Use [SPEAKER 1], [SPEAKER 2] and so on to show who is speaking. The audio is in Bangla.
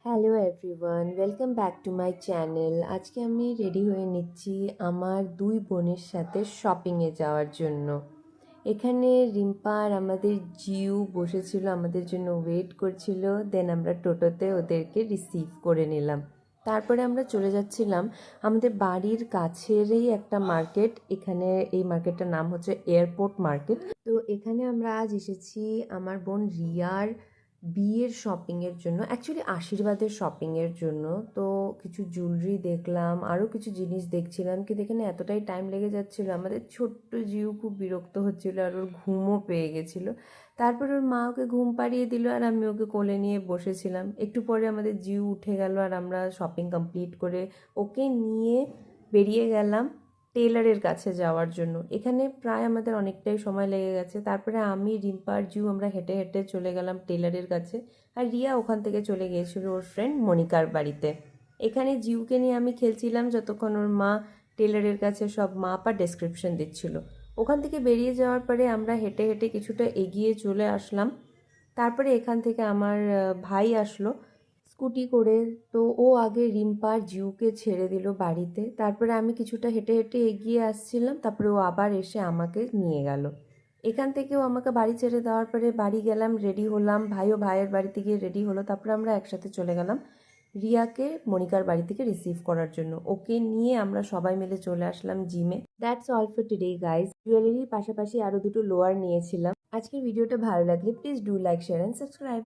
[SPEAKER 1] Hello everyone, welcome back to my channel. আজকে আমি রেডি হয়ে নিচ্ছি আমার দুই বোনের সাথে শপিংয়ে যাওয়ার জন্য। এখানে রিম্পা আর আমাদের জিউ বসেছিল, আমাদের জন্য ওয়েট করছিল। দেন আমরা টোটোতে ওদেরকে রিসিভ করে নিলাম। তারপরে আমরা চলে যাচ্ছিলাম আমাদের বাড়ির কাছেরই একটা মার্কেট। এখানে এই মার্কেটটার নাম হচ্ছে এয়ারপোর্ট মার্কেট। তো এখানে আমরা আজ এসেছি আমার বোন রিয়ার বিয়ের শপিংয়ের জন্য, অ্যাকচুয়ালি আশীর্বাদের শপিংয়ের জন্য। তো কিছু জুয়েলারি দেখলাম, আরও কিছু জিনিস দেখছিলাম, কিন্তু এখানে এতটাই টাইম লেগে যাচ্ছিলো, আমাদের ছোট্ট জিউ খুব বিরক্ত হচ্ছিলো আর ওর ঘুমও পেয়ে গেছিলো। তারপর ওর মা ওকে ঘুম পাড়িয়ে দিল আর আমি ওকে কোলে নিয়ে বসেছিলাম। একটু পরে আমাদের জিউ উঠে গেল আর আমরা শপিং কমপ্লিট করে ওকে নিয়ে বেরিয়ে গেলাম টেলারের কাছে যাওয়ার জন্য। এখানে প্রায় আমাদের অনেকটাই সময় লেগে গেছে। তারপরে আমি, রিম্পা আর জিউ আমরা হেঁটে হেঁটে চলে গেলাম টেলারের কাছে। আর রিয়া ওখান থেকে চলে গিয়েছিল ওর ফ্রেন্ড মনিকার বাড়িতে। এখানে জিউকে নিয়ে আমি খেলছিলাম যতক্ষণ ওর মা টেলারের কাছে সব মাপ আর ডেসক্রিপশন দিচ্ছিল। ওখান থেকে বেরিয়ে যাওয়ার পরে আমরা হেঁটে হেঁটে কিছুটা এগিয়ে চলে আসলাম। তারপরে এখান থেকে আমার ভাই আসলো স্কুটি করে। তো ও আগে রিম্পা আর জিউকে ছেড়ে দিল বাড়িতে। তারপরে আমি কিছুটা হেঁটে হেঁটে এগিয়ে আসছিলাম, তারপরে ও আবার এসে আমাকে নিয়ে গেল। এখান থেকেও আমাকে বাড়ি ছেড়ে দেওয়ার পরে বাড়ি গেলাম, রেডি হলাম, ভাইও ভাইয়ের বাড়িতে গিয়ে রেডি হলো। তারপরে আমরা একসাথে চলে গেলাম রিয়াকে মনিকার বাড়ি থেকে রিসিভ করার জন্য। ওকে নিয়ে আমরা সবাই মিলে চলে আসলাম জিমে। That's all for today guys. জুয়েলারির পাশাপাশি আরও দুটো লোয়ার নিয়েছিলাম। আজকের ভিডিওটা ভালো লাগলে please do like, share and subscribe.